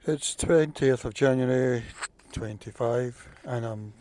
It's 20th of January 25 and I'm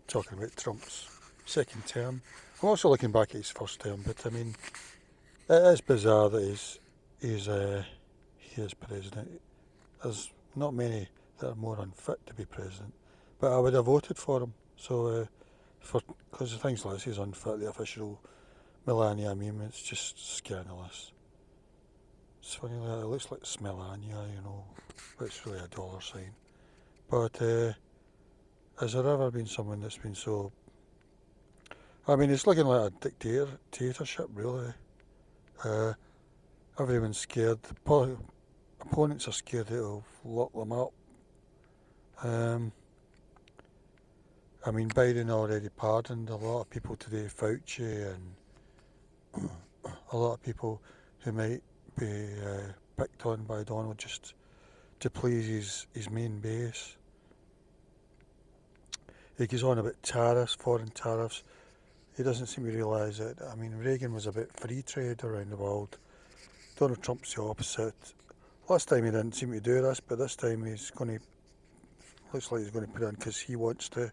talking about Trump's second term. I'm also looking back at his first term, but I mean, it is bizarre that he is president. There's not many that are more unfit to be president, but I would have voted for him. So, for because things like this, he's unfit. The official Melania meme, it's just scandalous. It's funny, like, it looks like Smelania, but it's really a dollar sign. But has there ever been someone that's been so? I mean, it's looking like a dictatorship, really. Uh, Everyone's scared. Opponents are scared that it'll lock them up. Um, I mean, Biden already pardoned a lot of people today, Fauci, and a lot of people who might be picked on by Donald just to please his main base. He goes on about tariffs, foreign tariffs. He doesn't seem to realise that. I mean, Reagan was about free trade around the world. Donald Trump's the opposite. Last time he didn't seem to do this, but this time looks like he's going to put it in because he wants to.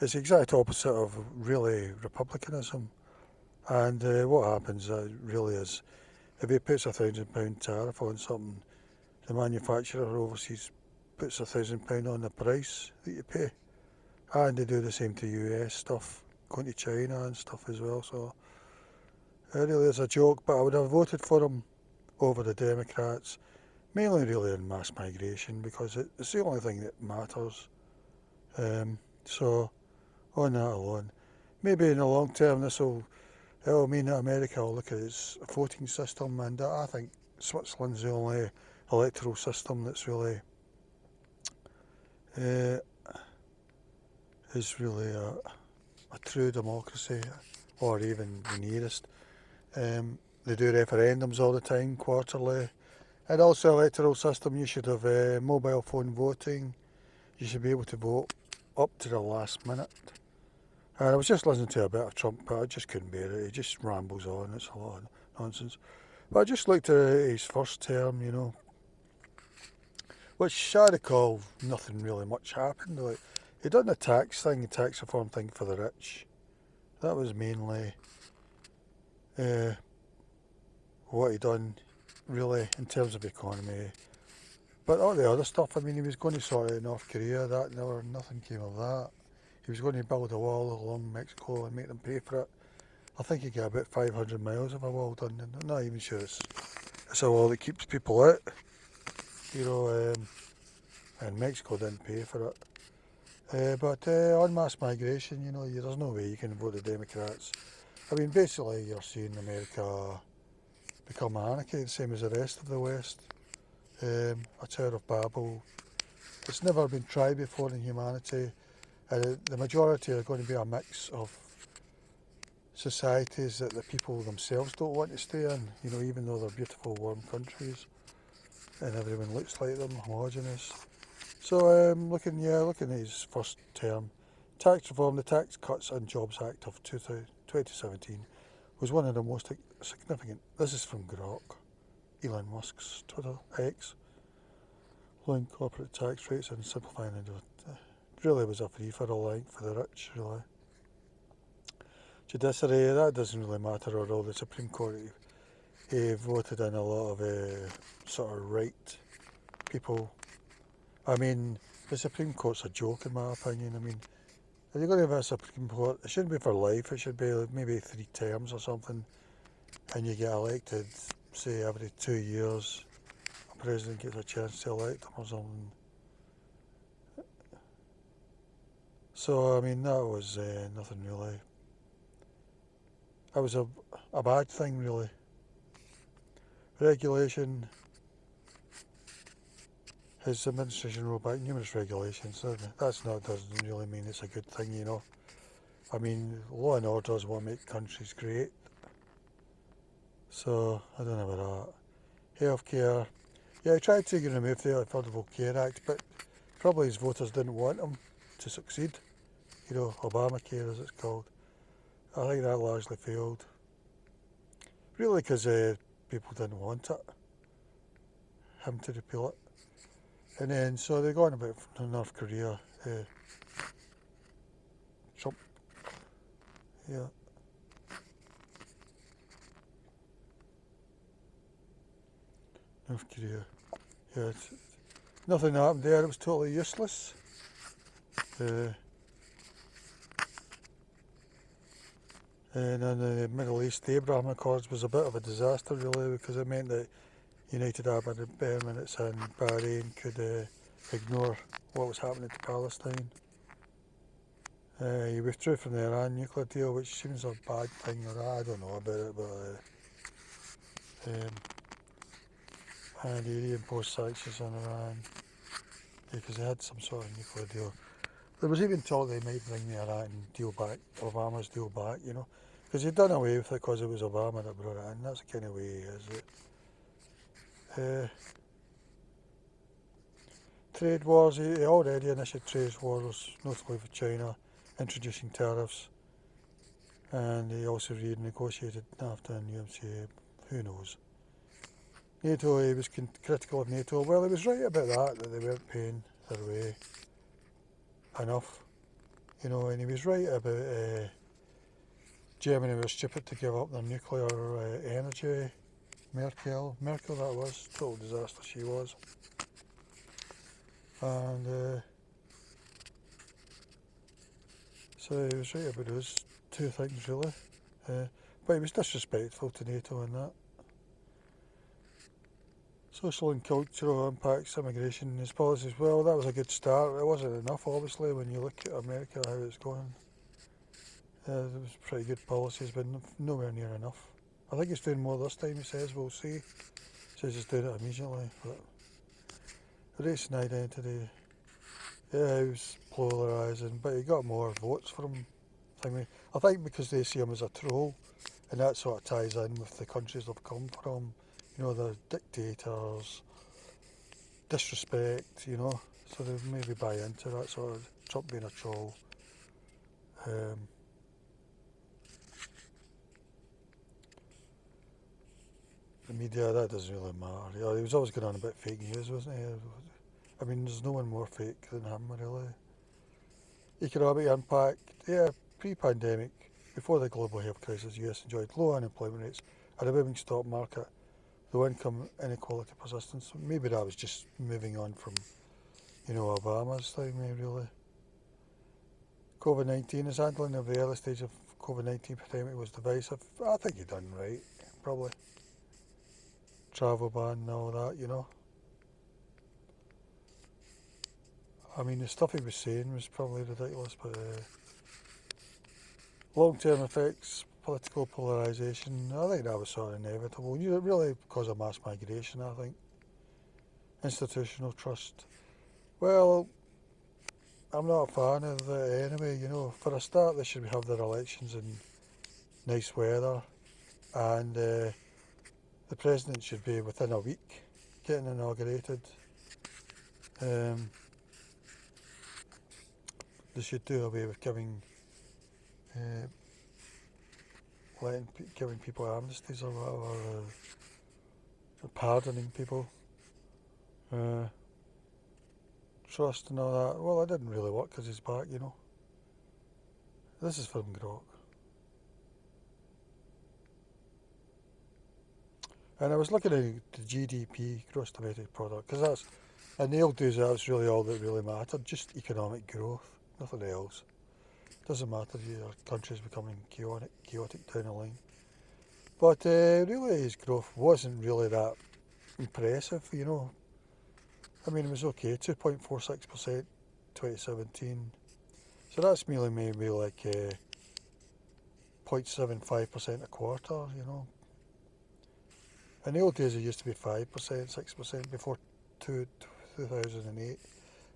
It's the exact opposite of really republicanism. And what happens really is if he puts £1,000 tariff on something, the manufacturer overseas puts £1,000 on the price that you pay. And they do the same to US stuff, going to China and stuff as well. So it really is a joke, but I would have voted for him over the Democrats, mainly really in mass migration because it's the only thing that matters. So on that alone, maybe in the long term it'll mean that America will look at its voting system, and I think Switzerland's the only electoral system that's really uh, is really a true democracy, or even the nearest. They do referendums all the time, quarterly. And also electoral system, you should have mobile phone voting. You should be able to vote up to the last minute. And I was just listening to a bit of Trump, but I just couldn't bear it. He just rambles on. It's a lot of nonsense. But I just looked at his first term, which I recall nothing really much happened. Like, he done the tax reform thing for the rich. That was mainly uh, what he done, really, in terms of economy. But all the other stuff, I mean, he was going to sort out North Korea. Nothing came of that. He was going to build a wall along Mexico and make them pay for it. I think he got about 500 miles of a wall done. And I'm not even sure it's a wall that keeps people out, and Mexico didn't pay for it. But on mass migration, there's no way you can vote the Democrats. I mean, basically, you're seeing America become anarchy, the same as the rest of the West. A Tower of Babel. It's never been tried before in humanity. The majority are going to be a mix of societies that the people themselves don't want to stay in, even though they're beautiful, warm countries and everyone looks like them, homogenous. So looking at his first term, tax reform, the Tax Cuts and Jobs Act of 2017 was one of the most significant. This is from Grok, Elon Musk's Twitter, X, lowering corporate tax rates and simplifying it. Really was a free-for-all, I think, for the rich, really. Judiciary, that doesn't really matter, although the Supreme Court voted in a lot of sort of right people. I mean, the Supreme Court's a joke in my opinion. I mean, if you're going to have a Supreme Court, it shouldn't be for life, it should be maybe 3 terms or something, and you get elected, say, every 2 years. A president gets a chance to elect them or something. So, I mean, that was nothing really. That was a bad thing, really. Regulation. His administration rolled back numerous regulations. So doesn't really mean it's a good thing. I mean, law and order is what make countries great. So I don't know about that. Healthcare. Yeah, he tried to remove the Affordable Care Act, but probably his voters didn't want him to succeed. Obamacare as it's called. I think that largely failed. Really because people didn't want him to repeal it. And then, so they're going about North Korea. Trump, yeah, North Korea. Yeah, nothing happened there. It was totally useless. Uh, and in the Middle East, the Abraham Accords was a bit of a disaster, really, because it meant that United Arab Emirates and Bahrain could ignore what was happening to Palestine. He withdrew from the Iran nuclear deal, which seems a bad thing, or I don't know about it, but and he reimposed sanctions on Iran because they had some sort of nuclear deal. There was even talk they might bring the Iran deal back, Obama's deal back, because he'd done away with it because it was Obama that brought it in. That's the kind of way he is. Trade wars, he already initiated trade wars, notably with China, introducing tariffs, and he also renegotiated NAFTA and UMCA. Who knows? NATO, he was critical of NATO. Well, he was right about that they weren't paying their way enough, and he was right about Germany was stupid to give up their nuclear energy. Merkel that was, total disaster she was. And so he was right about those two things, really. But he was disrespectful to NATO in that. Social and cultural impacts, immigration and his policies, well, that was a good start. It wasn't enough, obviously, when you look at America, how it's going. There was pretty good policies, but nowhere near enough. I think he's doing more this time, he says, we'll see. He says he's doing it immediately, but race and identity, yeah, he was polarising, but he got more votes from him. I think because they see him as a troll, and that sort of ties in with the countries they've come from. The dictators, disrespect, so they maybe buy into that sort of Trump being a troll. The media, that doesn't really matter. He was always going on about fake news, wasn't he? I mean, there's no one more fake than him, really. Economic impact, yeah, pre-pandemic, before the global health crisis, the US enjoyed low unemployment rates and a booming stock market, though income inequality persistence. Maybe that was just moving on from, Obama's time, really. COVID-19, his handling of the early stage of COVID-19 pandemic was divisive. I think he done right, probably. Travel ban and all that. I mean, the stuff he was saying was probably ridiculous, but long-term effects, political polarisation, I think that was sort of inevitable. Really because of mass migration, I think. Institutional trust. Well, I'm not a fan of it anyway. For a start, they should have their elections in nice weather, and the president should be within a week getting inaugurated. They should do away with uh, giving people amnesties or whatever, pardoning people. Trust and all that. Well, it didn't really work because he's back. This is from Grok. And I was looking at the GDP, gross domestic product, because and they'll do that's really all that really mattered, just economic growth, nothing else. Doesn't matter if your country's becoming chaotic down the line. But really his growth wasn't really that impressive. I mean, it was okay, 2.46% 2017. So that's merely maybe like 0.75% a quarter. In the old days it used to be 5%, 6% before 2008.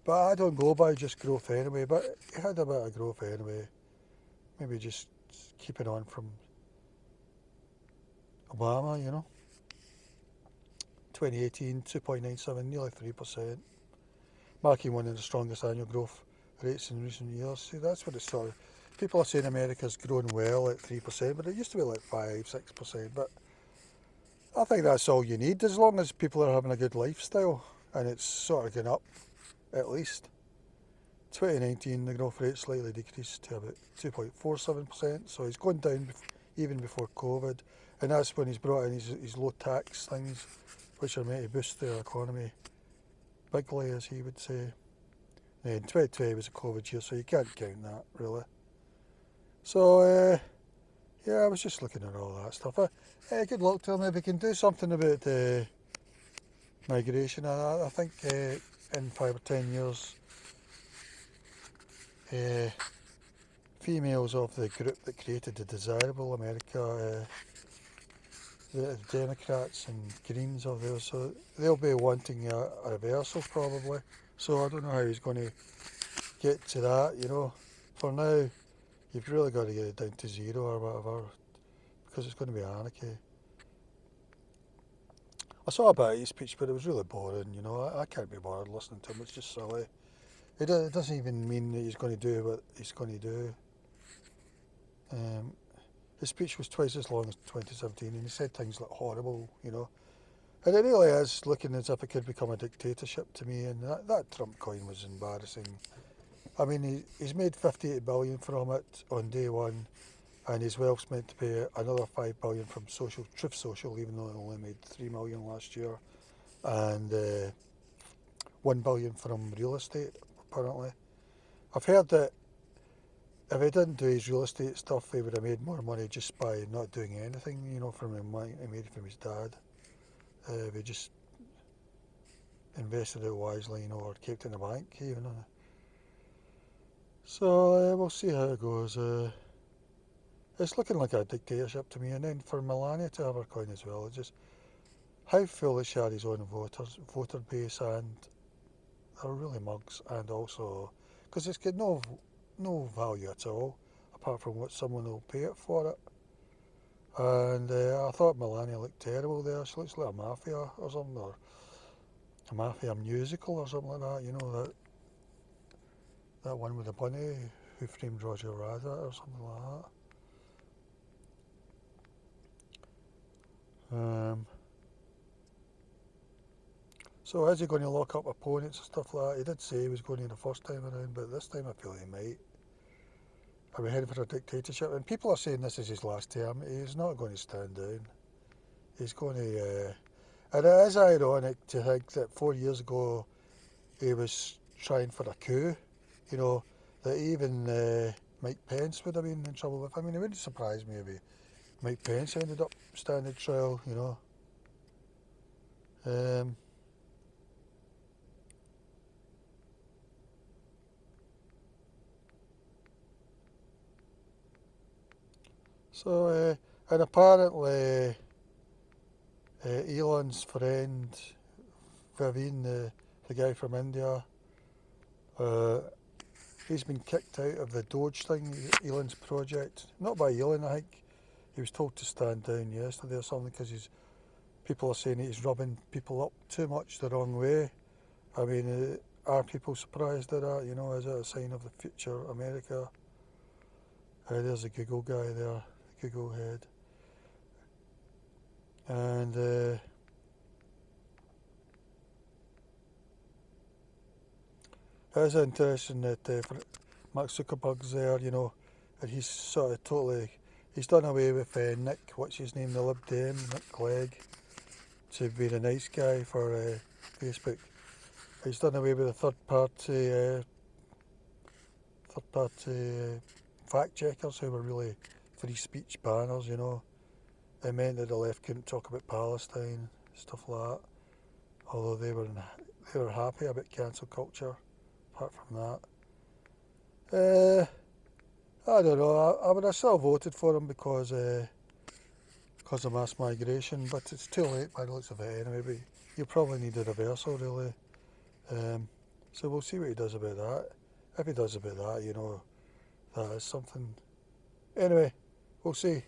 But I don't go by just growth anyway, but it had a bit of growth anyway. Maybe just keeping on from Obama. 2018, 2.97, nearly 3%, marking one of the strongest annual growth rates in recent years. See, that's what it's sort of. People are saying America's growing well at 3%, but it used to be like 5, 6%. But I think that's all you need as long as people are having a good lifestyle. and it's sort of going up at least. 2019, the growth rate slightly decreased to about 2.47%, so he's gone down even before COVID, and that's when he's brought in his low tax things, which are meant to boost the economy bigly, as he would say. And 2020 was a COVID year, so you can't count that, really. So, yeah, I was just looking at all that stuff. Good luck to him. If he can do something about migration, I think in 5 or 10 years, uh, females of the group that created the Desirable America, the Democrats and Greens of those, so they'll be wanting a reversal probably. So I don't know how he's going to get to that, you know. For now, you've really got to get it down to zero or whatever, because it's going to be anarchy. I saw a bit of his speech, but it was really boring, you know. I can't be bothered listening to him, it's just silly. It doesn't even mean that he's going to do what he's going to do. Um, his speech was twice as long as 2017, and he said things like horrible, you know. And it really is looking as if it could become a dictatorship to me, and that Trump coin was embarrassing. I mean, he's made 58 billion from it on day one, and his wealth's meant to pay another 5 billion from Truth Social, even though it only made 3 million last year, and 1 billion from real estate, apparently. I've heard that if he didn't do his real estate stuff, he would have made more money just by not doing anything, you know, from the money he made from his dad. If he just invested it wisely, you know, or kept it in the bank, even. So we'll see how it goes. It's looking like a dictatorship to me, and then for Melania to have her coin as well, it's just how foolish are his own voter base, and they're really mugs, and also because it's got no value at all, apart from what someone will pay it for it. And I thought Melania looked terrible there. She looks like a mafia or something, or a mafia musical or something like that. You know that one with the bunny, Who Framed Roger Rabbit, or something like that. So is he going to lock up opponents and stuff like that? He did say he was going to the first time around, but this time I feel he might. Are we heading for a dictatorship? And people are saying this is his last term. He's not going to stand down. He's going to... and it is ironic to think that 4 years ago he was trying for a coup, you know, that even Mike Pence would have been in trouble with. I mean, it wouldn't surprise me if Mike Pence ended up standing trial, you know. Um, and apparently Elon's friend, Vivian, the guy from India, uh, he's been kicked out of the Doge thing, Elon's project. Not by Elon, I think. He was told to stand down yesterday or something because people are saying that he's rubbing people up too much the wrong way. I mean, are people surprised at that? You know, is it a sign of the future America? There's a Google guy there, the Google head. And it is interesting that Mark Zuckerberg's there, you know, and he's sort of he's done away with Nick, what's his name, the Lib Dem, Nick Clegg, to be the nice guy for Facebook. He's done away with the third party fact checkers who were really free speech banners, you know. It meant that the left couldn't talk about Palestine, stuff like that. Although they were happy about cancel culture, apart from that. I don't know. I would have still voted for him because of mass migration, but it's too late by the looks of it anyway. But you probably need a reversal, really. Um, so we'll see what he does about that. If he does about that, you know, that is something. Anyway, we'll see.